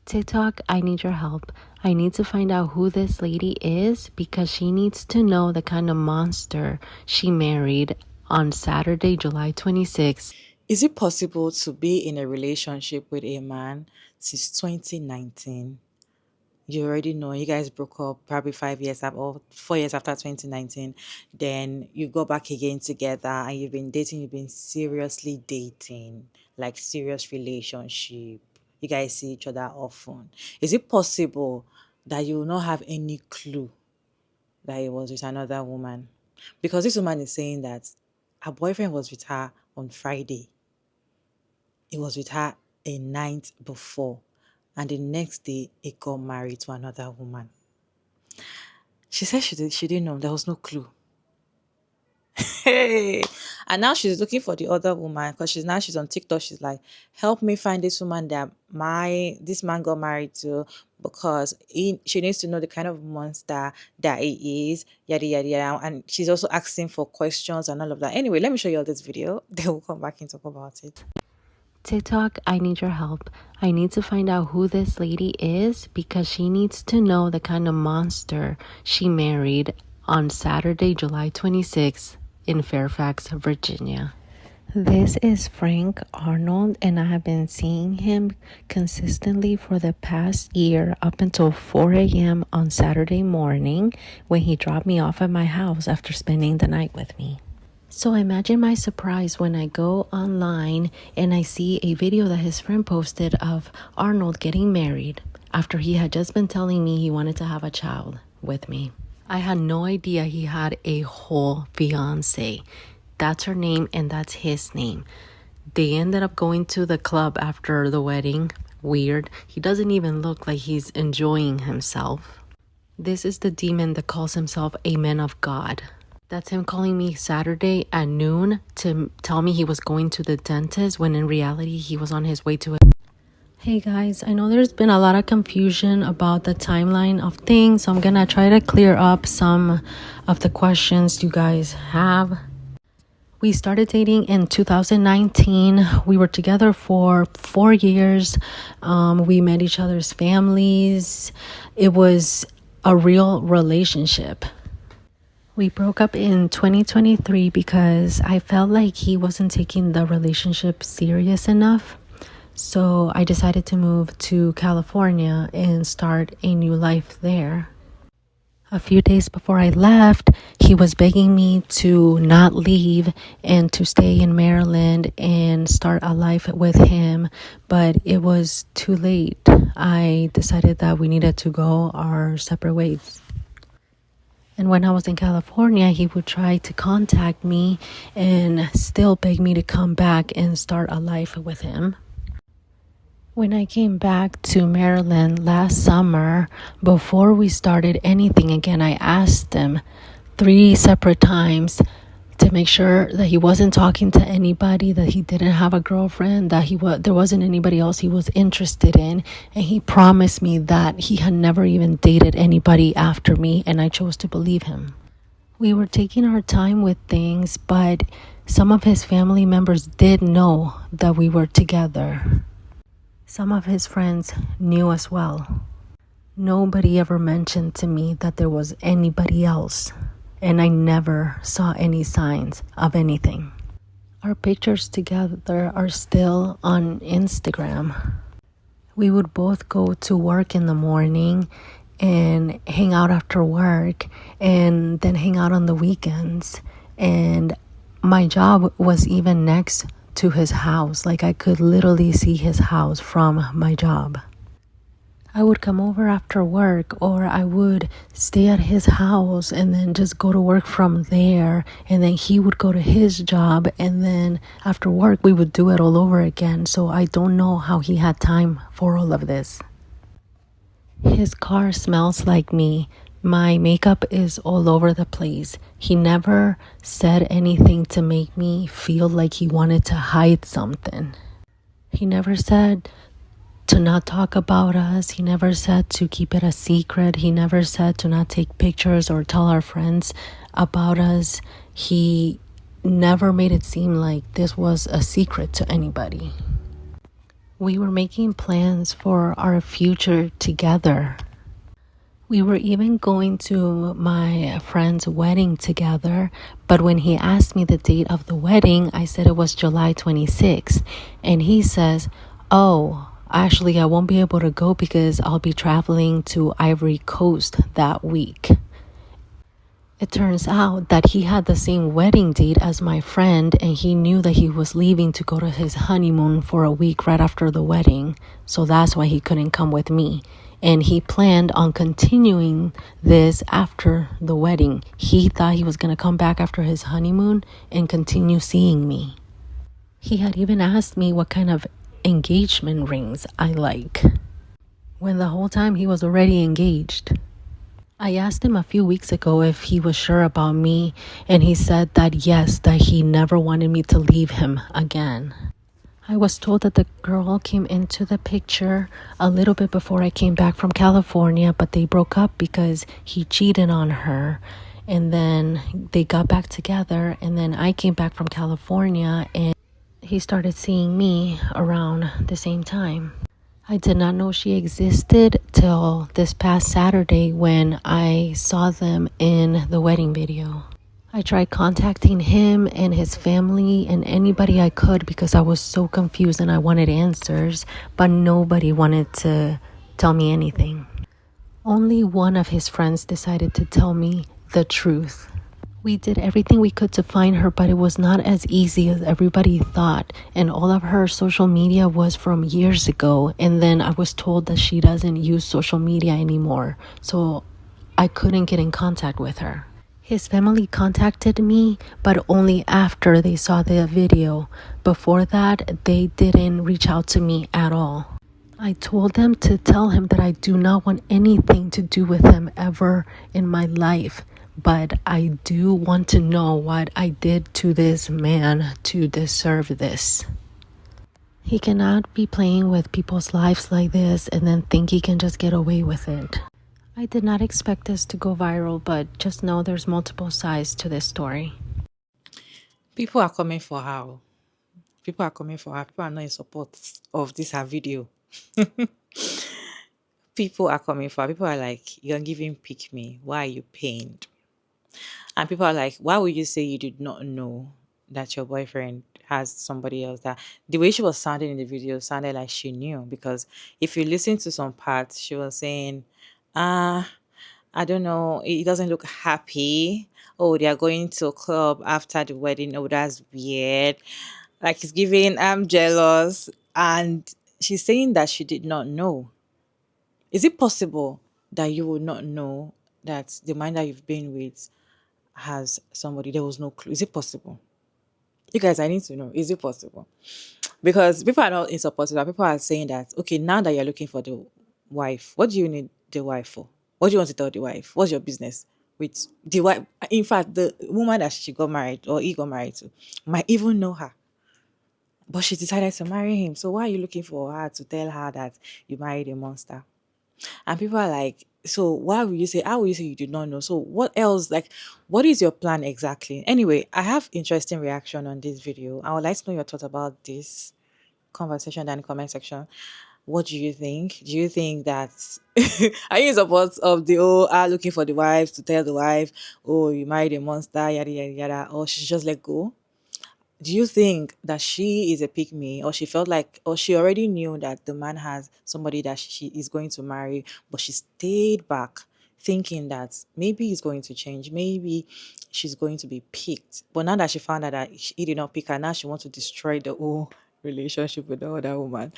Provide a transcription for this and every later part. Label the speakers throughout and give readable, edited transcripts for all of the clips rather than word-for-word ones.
Speaker 1: TikTok, I need your help. I need to find out who this lady is because she needs to know the kind of monster she married on Saturday, July 26th.
Speaker 2: Is it possible to be in a relationship with a man since 2019? You already know you guys broke up probably 5 years or 4 years after 2019. Then you go back again together and you've been dating, you've been seriously dating, like serious relationship. You guys see each other often. Is it possible that you will not have any clue that he was with another woman? Because this woman is saying that her boyfriend was with her on Friday. He was with her a night before. And the next day, he got married to another woman. She said she didn't know. There was no clue. Hey, and now she's looking for the other woman because she's on TikTok. She's like, help me find this woman that this man got married to because she needs to know the kind of monster that he is, yada yada yada. And she's also asking for questions and all of that. Anyway, let me show you all this video. Then we'll come back and talk about it.
Speaker 1: TikTok, I need your help. I need to find out who this lady is because she needs to know the kind of monster she married on Saturday, July 26th in Fairfax, Virginia. This is Frank Arnold, and I have been seeing him consistently for the past year up until 4 a.m. on Saturday morning when he dropped me off at my house after spending the night with me. So imagine my surprise when I go online and I see a video that his friend posted of Arnold getting married after he had just been telling me he wanted to have a child with me. I had no idea he had a whole fiance. That's her name and that's his name. They ended up going to the club after the wedding. Weird. He doesn't even look like he's enjoying himself. This is the demon that calls himself a man of God. That's him calling me Saturday at noon to tell me he was going to the dentist when in reality he was on his way to it. Hey guys, I know there's been a lot of confusion about the timeline of things, so I'm gonna try to clear up some of the questions you guys have. We started dating in 2019. We were together for 4 years. We met each other's families. It was a real relationship. We broke up in 2023 because I felt like he wasn't taking the relationship serious enough. So I decided to move to California and start a new life there. A few days before I left, he was begging me to not leave and to stay in Maryland and start a life with him, but it was too late. I decided that we needed to go our separate ways. And when I was in California, he would try to contact me and still beg me to come back and start a life with him. When I came back to Maryland last summer, before we started anything again, I asked him 3 separate times to make sure that he wasn't talking to anybody, that he didn't have a girlfriend, that there wasn't anybody else he was interested in. And he promised me that he had never even dated anybody after me, and I chose to believe him. We were taking our time with things, but some of his family members did know that we were together. Some of his friends knew as well. Nobody ever mentioned to me that there was anybody else, and I never saw any signs of anything. Our pictures together are still on Instagram. We would both go to work in the morning and hang out after work and then hang out on the weekends. And my job was even next to his house. Like I could literally see his house from my job. I would come over after work, or I would stay at his house and then just go to work from there. And then he would go to his job, and then after work we would do it all over again. So I don't know how he had time for all of this. His car smells like me. My makeup is all over the place. He never said anything to make me feel like he wanted to hide something. He never said to not talk about us. He never said to keep it a secret. He never said to not take pictures or tell our friends about us. He never made it seem like this was a secret to anybody. We were making plans for our future together. We were even going to my friend's wedding together, but when he asked me the date of the wedding, I said it was July 26th. And he says, "Oh, actually, I won't be able to go because I'll be traveling to Ivory Coast that week." It turns out that he had the same wedding date as my friend, and he knew that he was leaving to go to his honeymoon for a week right after the wedding. So that's why he couldn't come with me. And he planned on continuing this after the wedding. He thought he was going to come back after his honeymoon and continue seeing me. He had even asked me what kind of engagement rings I like, when the whole time he was already engaged. I asked him a few weeks ago if he was sure about me, and he said that yes, that he never wanted me to leave him again. I was told that the girl came into the picture a little bit before I came back from California, but they broke up because he cheated on her. And then they got back together, and then I came back from California and he started seeing me around the same time. I did not know she existed till this past Saturday when I saw them in the wedding video. I tried contacting him and his family and anybody I could because I was so confused and I wanted answers, but nobody wanted to tell me anything. Only one of his friends decided to tell me the truth. We did everything we could to find her, but it was not as easy as everybody thought. And all of her social media was from years ago. And then I was told that she doesn't use social media anymore. So I couldn't get in contact with her. His family contacted me, but only after they saw the video. Before that, they didn't reach out to me at all. I told them to tell him that I do not want anything to do with him ever in my life. But I do want to know what I did to this man to deserve this. He cannot be playing with people's lives like this and then think he can just get away with it. I did not expect this to go viral, but just know there's multiple sides to this story.
Speaker 2: People are coming for her. People are coming for her. People are not in support of this her video. People are coming for her. People are like, "You're giving pick me. Why are you pained?" And people are like, "Why would you say you did not know that your boyfriend has somebody else?" That the way she was sounding in the video sounded like she knew, because if you listen to some parts, she was saying, I don't know, it doesn't look happy. Oh, they are going to a club after the wedding. Oh, that's weird. Like it's giving, I'm jealous. And she's saying that she did not know. Is it possible that you would not know that the man that you've been with has somebody? There was no clue. Is it possible? You guys, I need to know. Is it possible? Because people are not in support of that. People are saying that, okay, now that you're looking for the wife, what do you need the wife for? What do you want to tell the wife? What's your business with the wife? In fact, the woman that she got married or he got married to might even know her, but she decided to marry him. So why are you looking for her to tell her that you married a monster? And people are like, so why would you say, how would you say you did not know? So what else, like, what is your plan exactly? Anyway, I have interesting reaction on this video. I would like to know your thoughts about this conversation down in the comment section. What do you think? Do you think that are you in support of the looking for the wife to tell the wife, oh, you married a monster, yada yada yada, or she should just let go? Do you think that she is a pick me, or she felt like, or she already knew that the man has somebody that she is going to marry, but she stayed back thinking that maybe he's going to change, maybe she's going to be picked. But now that she found out that he did not pick her, now she wants to destroy the whole relationship with the other woman.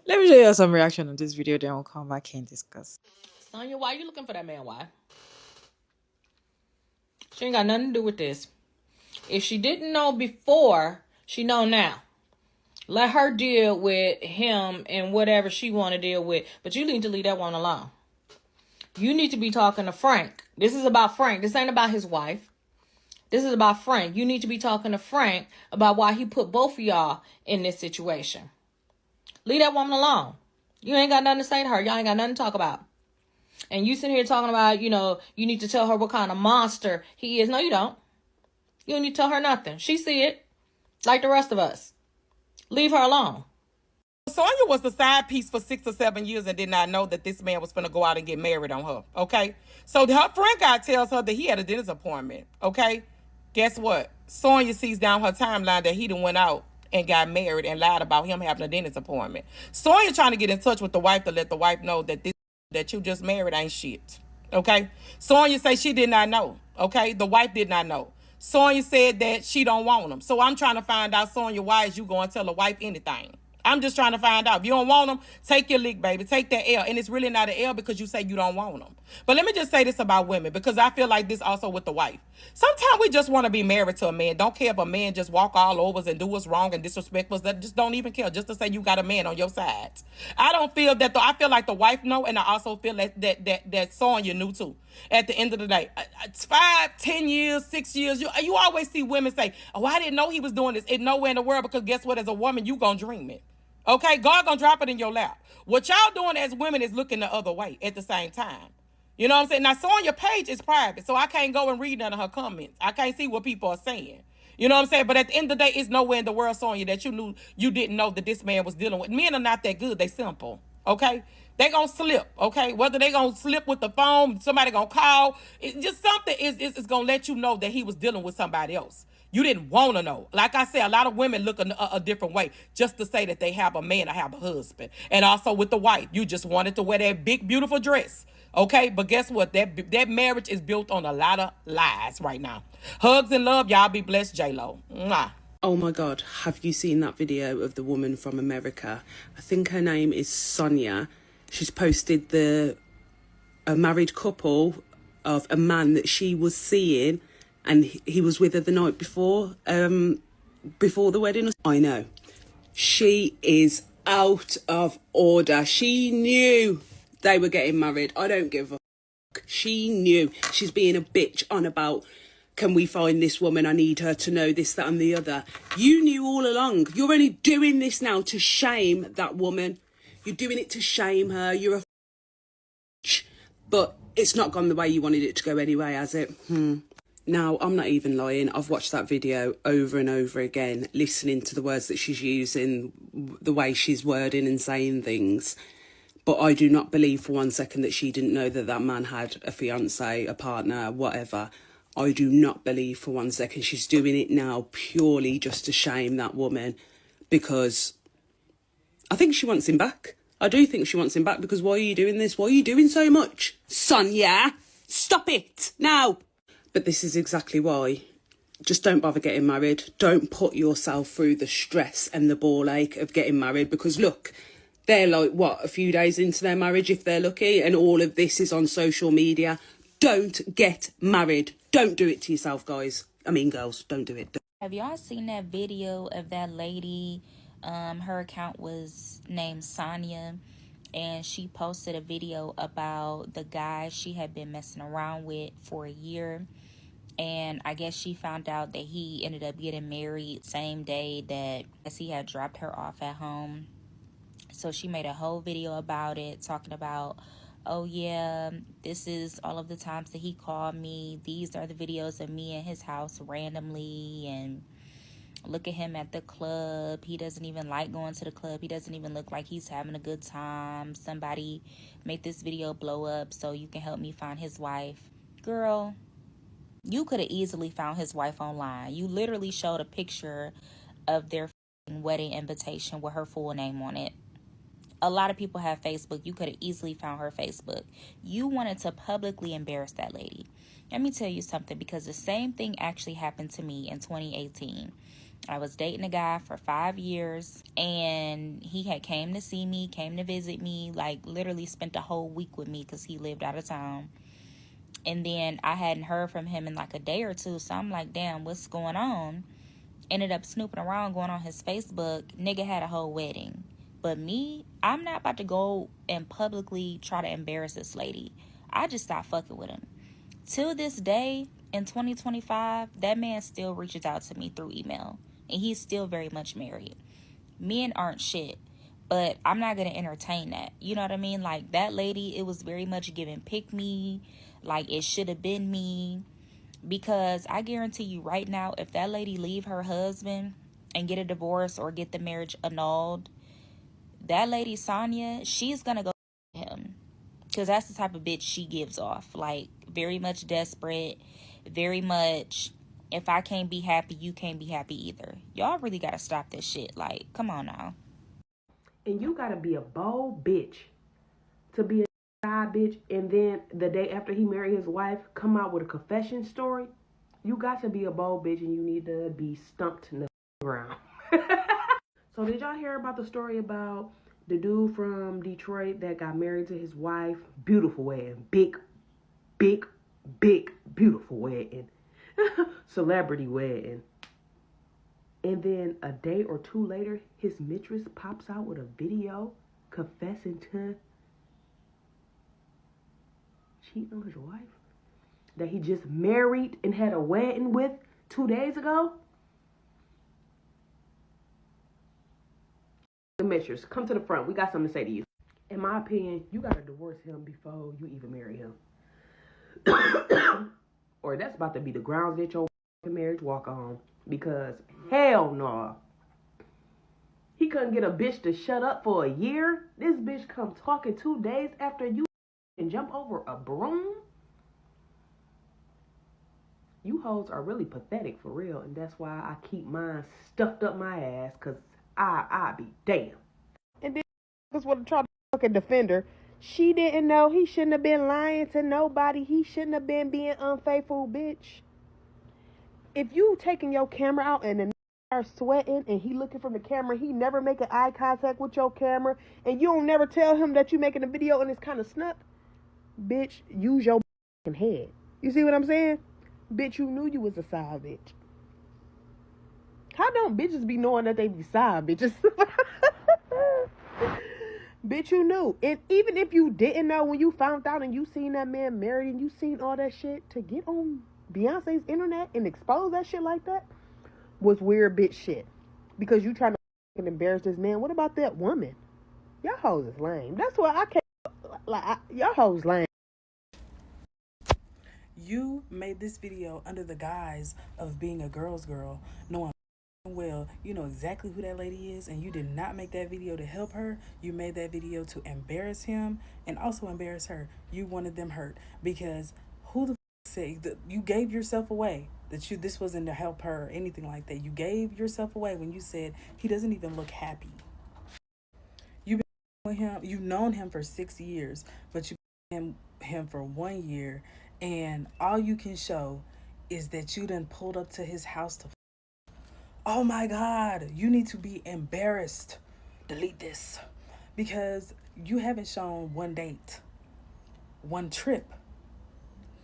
Speaker 2: Let me show you some reaction on this video, then we'll come back and discuss.
Speaker 3: Sonya, why you looking for that man? Why? She ain't got nothing to do with this. If she didn't know before, she know now. Let her deal with him and whatever she want to deal with. But you need to leave that one alone. You need to be talking to Frank. This is about Frank. This ain't about his wife. This is about Frank. You need to be talking to Frank about why he put both of y'all in this situation. Leave that woman alone. You ain't got nothing to say to her. Y'all ain't got nothing to talk about. And you sitting here talking about, you need to tell her what kind of monster he is. No, you don't. You don't need to tell her nothing. She see it like the rest of us. Leave her alone.
Speaker 4: Sonya was the side piece for 6 or 7 years and did not know that this man was going to go out and get married on her. Okay. So her friend guy tells her that he had a dentist appointment. Okay. Guess what? Sonya sees down her timeline that he done went out and got married and lied about him having a dentist appointment. Sonya trying to get in touch with the wife to let the wife know that this that you just married ain't shit. Okay. Sonya say she did not know. Okay. The wife did not know. Sonya said that she don't want him. So I'm trying to find out, Sonya, why is you going to tell the wife anything? I'm just trying to find out. If you don't want them, take your lick, baby. Take that L. And it's really not an L because you say you don't want them. But let me just say this about women, because I feel like this also with the wife. Sometimes we just want to be married to a man. Don't care if a man just walk all over us and do us wrong and disrespect us. That just don't even care. Just to say you got a man on your side. I don't feel that. I feel like the wife know, and I also feel that Sonya knew too. At the end of the day, it's 5, 10 years, 6 years. You always see women say, "Oh, I didn't know he was doing this." It's nowhere in the world, because guess what? As a woman, you gonna dream it. Okay, God gonna drop it in your lap. What y'all doing as women is looking the other way at the same time. You know what I'm saying? Now, Sonya's page is private, so I can't go and read none of her comments. I can't see what people are saying. You know what I'm saying? But at the end of the day, it's nowhere in the world, Sonya, that you didn't know that this man was dealing with. Men are not that good. They simple. Okay? They gonna slip. Okay? Whether they gonna slip with the phone, somebody gonna call. It's just something is gonna let you know that he was dealing with somebody else. You didn't want to know. Like I said, a lot of women look a different way just to say that they have a man or have a husband. And also with the wife, you just wanted to wear that big, beautiful dress. Okay, but guess what? That marriage is built on a lot of lies right now. Hugs and love. Y'all be blessed, J-Lo. Mwah.
Speaker 5: Oh my God, have you seen that video of the woman from America? I think her name is Sonia. She's posted a married couple of a man that she was seeing, and he was with her the night before the wedding. I know. She is out of order. She knew they were getting married. I don't give a fuck. She knew. She's being a bitch on about, can we find this woman? I need her to know this, that and the other. You knew all along. You're only doing this now to shame that woman. You're doing it to shame her. You're a bitch. But it's not gone the way you wanted it to go anyway, has it? Now, I'm not even lying. I've watched that video over and over again, listening to the words that she's using, the way she's wording and saying things. But I do not believe for 1 second that she didn't know that that man had a fiance, a partner, whatever. I do not believe for 1 second she's doing it now purely just to shame that woman, because I think she wants him back. I do think she wants him back, because why are you doing this? Why are you doing so much? Sonia, stop it now. But this is exactly why. Just don't bother getting married. Don't put yourself through the stress and the ball ache of getting married, because look, they're like, what, a few days into their marriage if they're lucky, and all of this is on social media. Don't get married. Don't do it to yourself, guys. I mean, girls, don't do it.
Speaker 6: Have y'all seen that video of that lady? Her account was named Sonia, and she posted a video about the guy she had been messing around with for a year. And I guess she found out that he ended up getting married same day that he had dropped her off at home. So she made a whole video about it, talking about, oh yeah, this is all of the times that he called me. These are the videos of me in his house randomly, and look at him at the club. He doesn't even like going to the club. He doesn't even look like he's having a good time. Somebody make this video blow up so you can help me find his wife. Girl, you could have easily found his wife online. You literally showed a picture of their wedding invitation with her full name on it. A lot of people have Facebook. You could have easily found her Facebook. You wanted to publicly embarrass that lady. Let me tell you something, because the same thing actually happened to me in 2018. I was dating a guy for 5 years, and he had came to see me, came to visit me, like literally spent a whole week with me because he lived out of town. And then I hadn't heard from him in like a day or two, so I'm like, damn, what's going on? Ended up snooping around, going on his Facebook. Nigga had a whole wedding. But me, I'm not about to go and publicly try to embarrass this lady. I just stopped fucking with him. Till this day, in 2025, that man still reaches out to me through email. And he's still very much married. Men aren't shit. But I'm not going to entertain that. You know what I mean? Like, that lady, it was very much giving pick me. Like, it should have been me. Because I guarantee you right now, if that lady leave her husband and get a divorce or get the marriage annulled, that lady Sonya, she's gonna go him, because that's the type of bitch she gives off. Like, very much desperate, very much, if I can't be happy, you can't be happy either. Y'all really gotta stop this shit. Like, come on now.
Speaker 5: And you gotta be a bold bitch to be a side bitch, and then the day after he married his wife, come out with a confession story. You got to be a bold bitch, and you need to be stumped in the ground. So did y'all hear about the story about the dude from Detroit that got married to his wife? Beautiful wedding. Big, beautiful wedding. Celebrity wedding. And then a day or two later, his mistress pops out with a video confessing to cheating on his wife that he just married and had a wedding with 2 days ago. The mistress, come to the front. We got something to say to you. In my opinion, you gotta divorce him before you even marry him. Or that's about to be the grounds that your marriage walk on. Because hell no. He couldn't get a bitch to shut up for a year. This bitch come talking 2 days after you and jump over a broom. You hoes are really pathetic for real, and that's why I keep mine stuffed up my ass, cause I be damn. And then just want to try to fucking defend her. She didn't know. He shouldn't have been lying to nobody. He shouldn't have been being unfaithful, bitch. If you taking your camera out and the are sweating and he looking from the camera, he never making eye contact with your camera, and you don't never tell him that you making a video and it's kind of snuck, bitch, use your head. You see what I'm saying? Bitch, you knew you was a side bitch. How don't bitches be knowing that they be side bitches? Bitch, you knew. And even if you didn't know, when you found out and you seen that man married and you seen all that shit, to get on Beyonce's internet and expose that shit like that was weird bitch shit. Because you trying to embarrass this man. What about that woman? Y'all hoes is lame. That's why I can't, y'all hoes lame.
Speaker 7: You made this video under the guise of being a girl's girl, knowing well you know exactly who that lady is, and you did not make that video to help her. You made that video to embarrass him and also embarrass her. You wanted them hurt, because who the say that you gave yourself away, that this wasn't to help her or anything like that. You gave yourself away when you said he doesn't even look happy. You've been with him, you've known him for 6 years, but you've been with him for 1 year, and all you can show is that you done pulled up to his house to oh my God, you need to be embarrassed. Delete this. Because you haven't shown one date, one trip,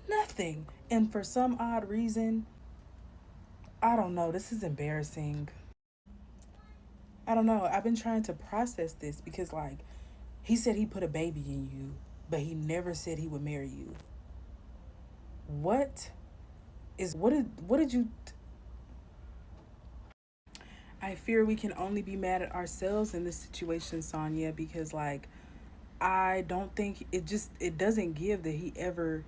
Speaker 7: nothing. And for some odd reason, I don't know, this is embarrassing. I don't know. I've been trying to process this because, like, he said he put a baby in you, but he never said he would marry you. What did you... I fear we can only be mad at ourselves in this situation, Sonya, because, like, I don't think it doesn't give that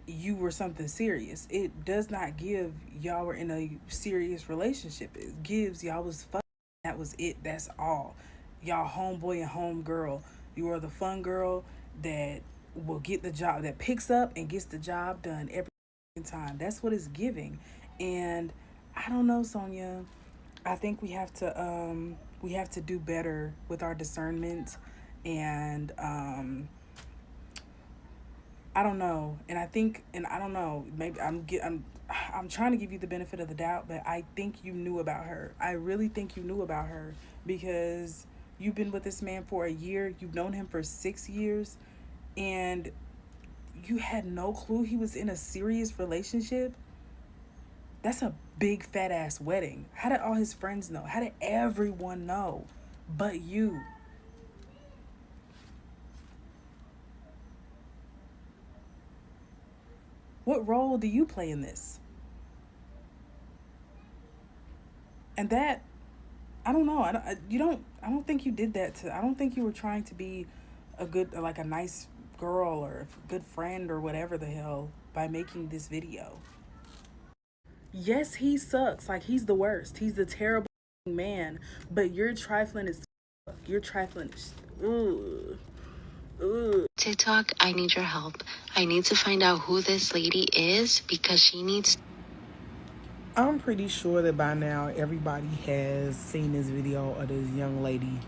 Speaker 7: you were something serious. It does not give y'all were in a serious relationship. It gives y'all was fun. That was it. That's all. Y'all homeboy and homegirl. You are the fun girl that will get the job, that picks up and gets the job done every time. That's what it's giving. And I don't know, Sonya. I think we have to do better with our discernment, and I don't know. And I don't know. Maybe I'm trying to give you the benefit of the doubt, but I think you knew about her. I really think you knew about her, because you've been with this man for a year. You've known him for 6 years, and you had no clue he was in a serious relationship. That's a big fat ass wedding. How did all his friends know? How did everyone know but you? What role do you play in this? And that, I don't know. I don't think you did that I don't think you were trying to be a nice girl or a good friend or whatever the hell by making this video. Yes, he sucks. Like, he's the worst. He's the terrible man. But you're trifling as
Speaker 5: You're trifling. Ooh. Ooh.
Speaker 1: TikTok, I need your help. I need to find out who this lady is because she needs.
Speaker 5: I'm pretty sure that by now everybody has seen this video of this young lady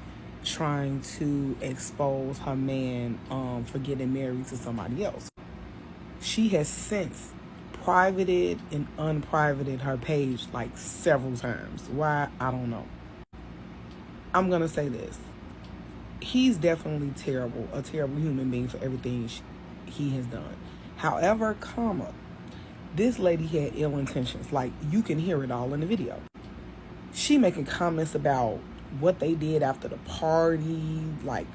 Speaker 5: trying to expose her man for getting married to somebody else. She has since privated and unprivated her page like several times. Why? I don't know. I'm gonna say this. He's definitely terrible, a terrible human being for everything he has done. However, this lady had ill intentions. Like, you can hear it all in the video. She making comments about what they did after the party, like,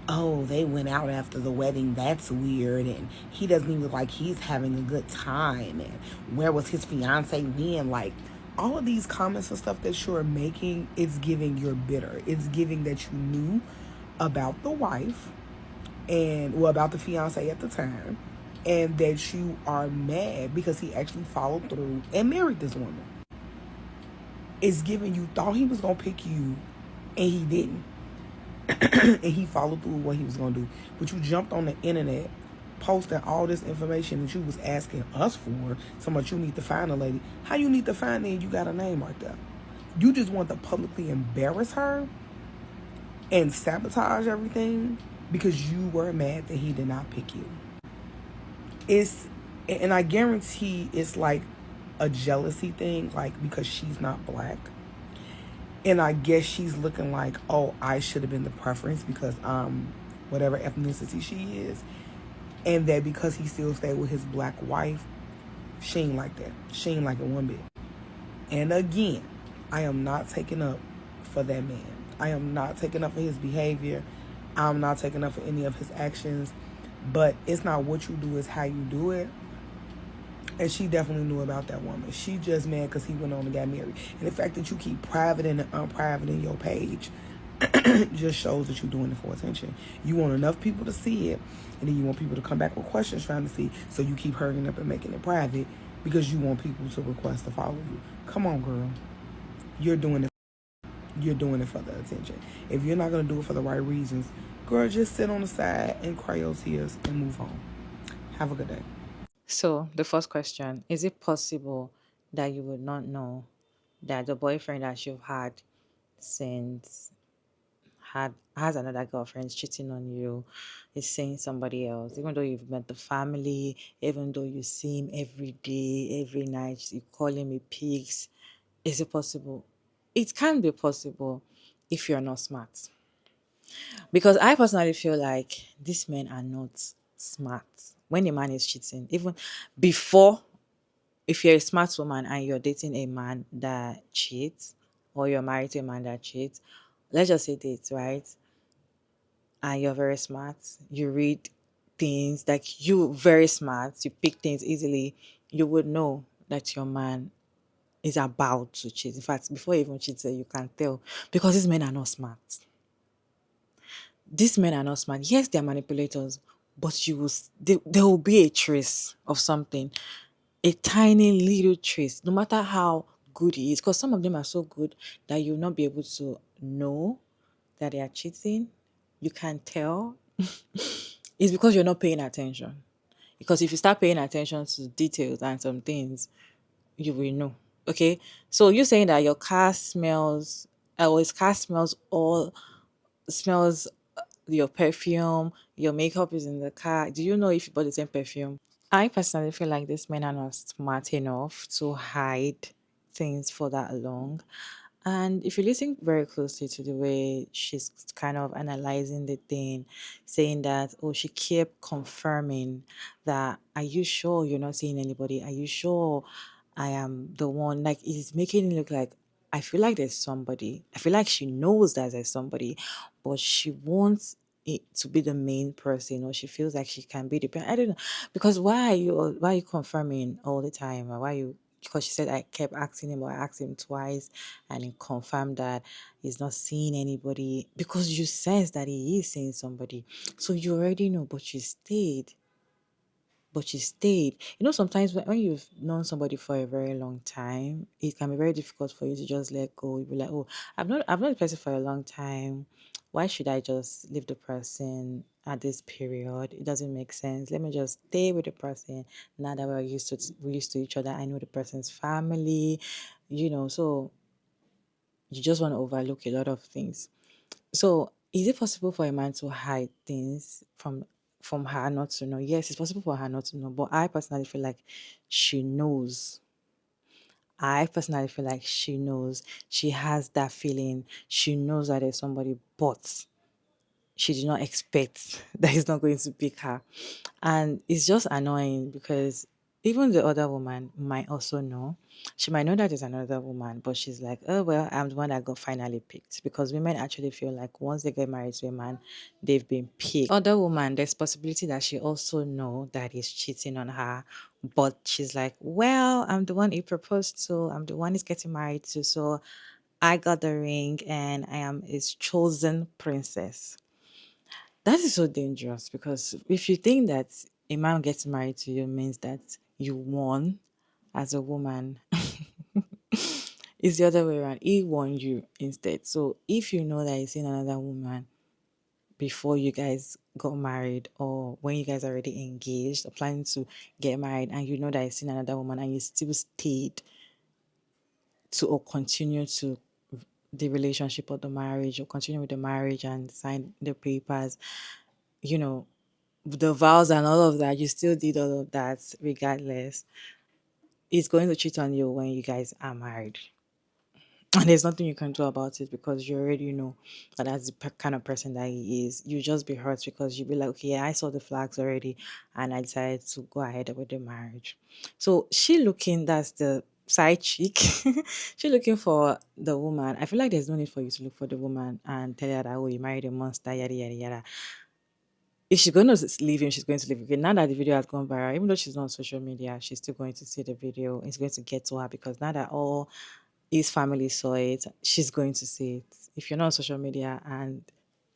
Speaker 5: oh, they went out after the wedding, that's weird, and he doesn't even look like he's having a good time, and where was his fiance then? Like, all of these comments and stuff that you're making, it's giving you're bitter. It's giving that you knew about the wife and, well, about the fiance at the time, and that you are mad because he actually followed through and married this woman. It's giving you thought he was gonna pick you and he didn't. And he followed through with what he was gonna do. But you jumped on the internet posting all this information that you was asking us for. So much you need to find a lady. How you need to find her and you got a name right there? You just want to publicly embarrass her and sabotage everything because you were mad that he did not pick you. And I guarantee it's like a jealousy thing, like because she's not black. And I guess she's looking like, oh, I should have been the preference because whatever ethnicity she is. And that because he still stayed with his black wife, she ain't like that. She ain't like it one bit. And again, I am not taking up for that man. I am not taking up for his behavior. I'm not taking up for any of his actions. But it's not what you do, it's how you do it. And she definitely knew about that woman. She just mad because he went on and got married. And the fact that you keep private and unprivate in your page just shows that you're doing it for attention. You want enough people to see it, and then you want people to come back with questions trying to see. So you keep hurrying up and making it private because you want people to request to follow you. Come on, girl. You're doing it. You're doing it for the attention. If you're not going to do it for the right reasons, girl, just sit on the side and cry your tears and move on. Have a good day.
Speaker 2: So, the first question, is it possible that you would not know that the boyfriend that you've had since has another girlfriend cheating on you, is seeing somebody else, even though you've met the family, even though you see him every day, every night, you call him a pigs? Is it possible? It can be possible if you're not smart. Because I personally feel like these men are not smart. When a man is cheating, even before, if you're a smart woman and you're dating a man that cheats, or you're married to a man that cheats, let's just say dates, right? And you're very smart, you read things, like you very smart, you pick things easily, you would know that your man is about to cheat. In fact, before he even cheats, you can tell because these men are not smart. These men are not smart. Yes, they are manipulators, but there will be a trace of something, a tiny little trace, no matter how good he is. Because some of them are so good that you'll not be able to know that they are cheating. You can tell. It's because you're not paying attention. Because if you start paying attention to details and some things, you will know. Okay? So you're saying that your car smells, or his car smells your perfume, your makeup is in the car. Do you know if you bought the same perfume? I personally feel like these men are not smart enough to hide things for that long. And if you listen very closely to the way she's kind of analyzing the thing, saying that, oh, she kept confirming that, are you sure you're not seeing anybody? Are you sure I am the one? Like, it's making it look like, I feel like there's somebody. I feel like she knows that there's somebody, but she wants it to be the main person, or she feels like she can be the parent. I don't know. Because why are you confirming all the time? Or why you, because she said I kept asking him, or I asked him twice and he confirmed that he's not seeing anybody, because you sense that he is seeing somebody. So you already know, but you stayed. But you stayed. You know, sometimes when you've known somebody for a very long time, it can be very difficult for you to just let go. You'll be like, oh, I've known the person for a long time. why should I just leave the person at this period? It doesn't make sense. Let me just stay with the person now that we're used to each other. I know the person's family, so you just want to overlook a lot of things. So is it possible for a man to hide things from her not to know? Yes, it's possible for her not to know, but I personally feel like she knows. I personally feel like she knows. She has that feeling. She knows that there's somebody, but she did not expect that he's not going to pick her. And it's just annoying because even the other woman might also know. She might know that there's another woman, but she's like, oh, well, I'm the one that got finally picked. Because women actually feel like once they get married to a man, they've been picked. Other woman, there's possibility that she also know that he's cheating on her, but she's like, well, I'm the one he proposed to. I'm the one he's getting married to. So I got the ring and I am his chosen princess. That is so dangerous because if you think that a man gets married to you means that you won as a woman, it's the other way around. He won you instead. So if you know that he's seen another woman before you guys got married or when you guys are already engaged or planning to get married and you know that he's seen another woman and you still stayed to or continue to the relationship or the marriage or continue with the marriage and sign the papers, you know, the vows and all of that, you still did all of that regardless. He's going to cheat on you when you guys are married. And there's nothing you can do about it because you already know that that's the kind of person that he is. You just be hurt because you be like, okay, yeah, I saw the flags already and I decided to go ahead with the marriage. So she looking, that's the side chick. She looking for the woman. I feel like there's no need for you to look for the woman and tell her that, oh, you married a monster, yada, yada, yada. If she's going to leave him, she's going to leave him. Okay, now that the video has gone viral, even though she's not on social media, she's still going to see the video. It's going to get to her because now that all his family saw it, she's going to see it. If you're not on social media and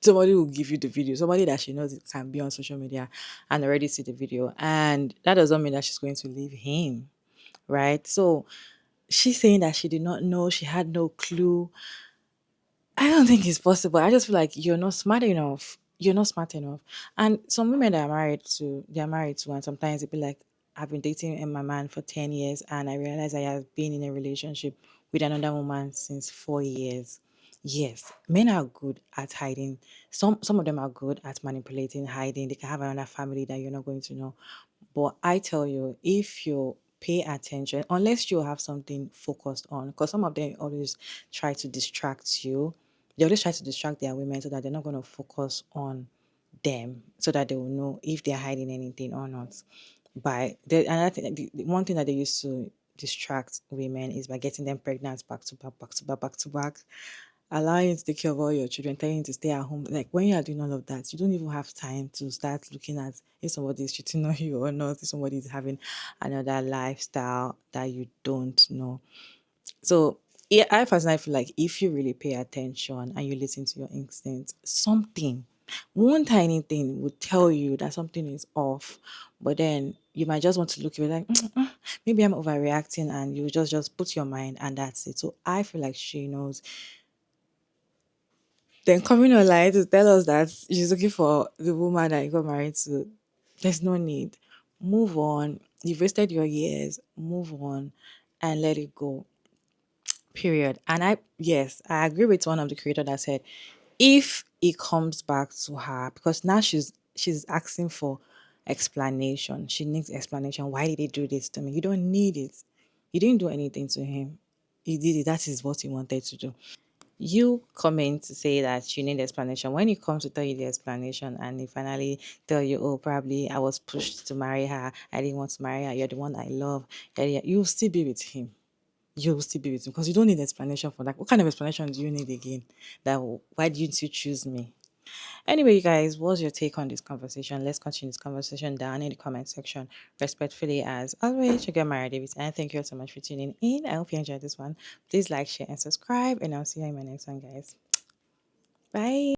Speaker 2: somebody will give you the video, somebody that she knows it can be on social media and already see the video, and that doesn't mean that she's going to leave him, right? So she's saying that she did not know, she had no clue. I don't think it's possible. I just feel like you're not smart enough. You're not smart enough. And some women that are married to, they're married to, and sometimes they be like, I've been dating my man for 10 years and I realize I have been in a relationship with another woman since 4 years. Yes, men are good at hiding. Some of them are good at manipulating, hiding. They can have another family that you're not going to know. But I tell you, if you pay attention, unless you have something focused on, because some of them always try to distract you, they always try to distract their women so that they're not going to focus on them, so that they will know if they're hiding anything or not. By the another thing, the one thing that they used to distract women is by getting them pregnant back to back, back to back, back to back, allowing you to take care of all your children, telling you to stay at home. Like when you are doing all of that, you don't even have time to start looking at if somebody is cheating on you or not, if somebody is having another lifestyle that you don't know. So yeah, I personally feel like if you really pay attention and you listen to your instincts, something, one tiny thing would tell you that something is off. But then you might just want to look at it like, maybe I'm overreacting, and you just put your mind and that's it. So I feel like she knows. Then coming online to tell us that she's looking for the woman that you got married to, there's no need. Move on. You've wasted your years. Move on and let it go. Period. And yes, I agree with one of the creator that said, if it comes back to her, because now she's asking for explanation. She needs explanation. Why did he do this to me? You don't need it. You didn't do anything to him. He did it. That is what he wanted to do. You come in to say that you need explanation. When he comes to tell you the explanation and he finally tell you, oh, probably I was pushed to marry her, I didn't want to marry her, you're the one I love, you'll still be with him. You'll still be with him because you don't need explanation for that. What kind of explanation do you need again? That why didn't you choose me? Anyway, you guys, what's your take on this conversation? Let's continue this conversation down in the comment section. Respectfully, as always, your girl Mara Davis, and thank you all so much for tuning in. I hope you enjoyed this one. Please like, share, and subscribe, and I'll see you in my next one, guys. Bye.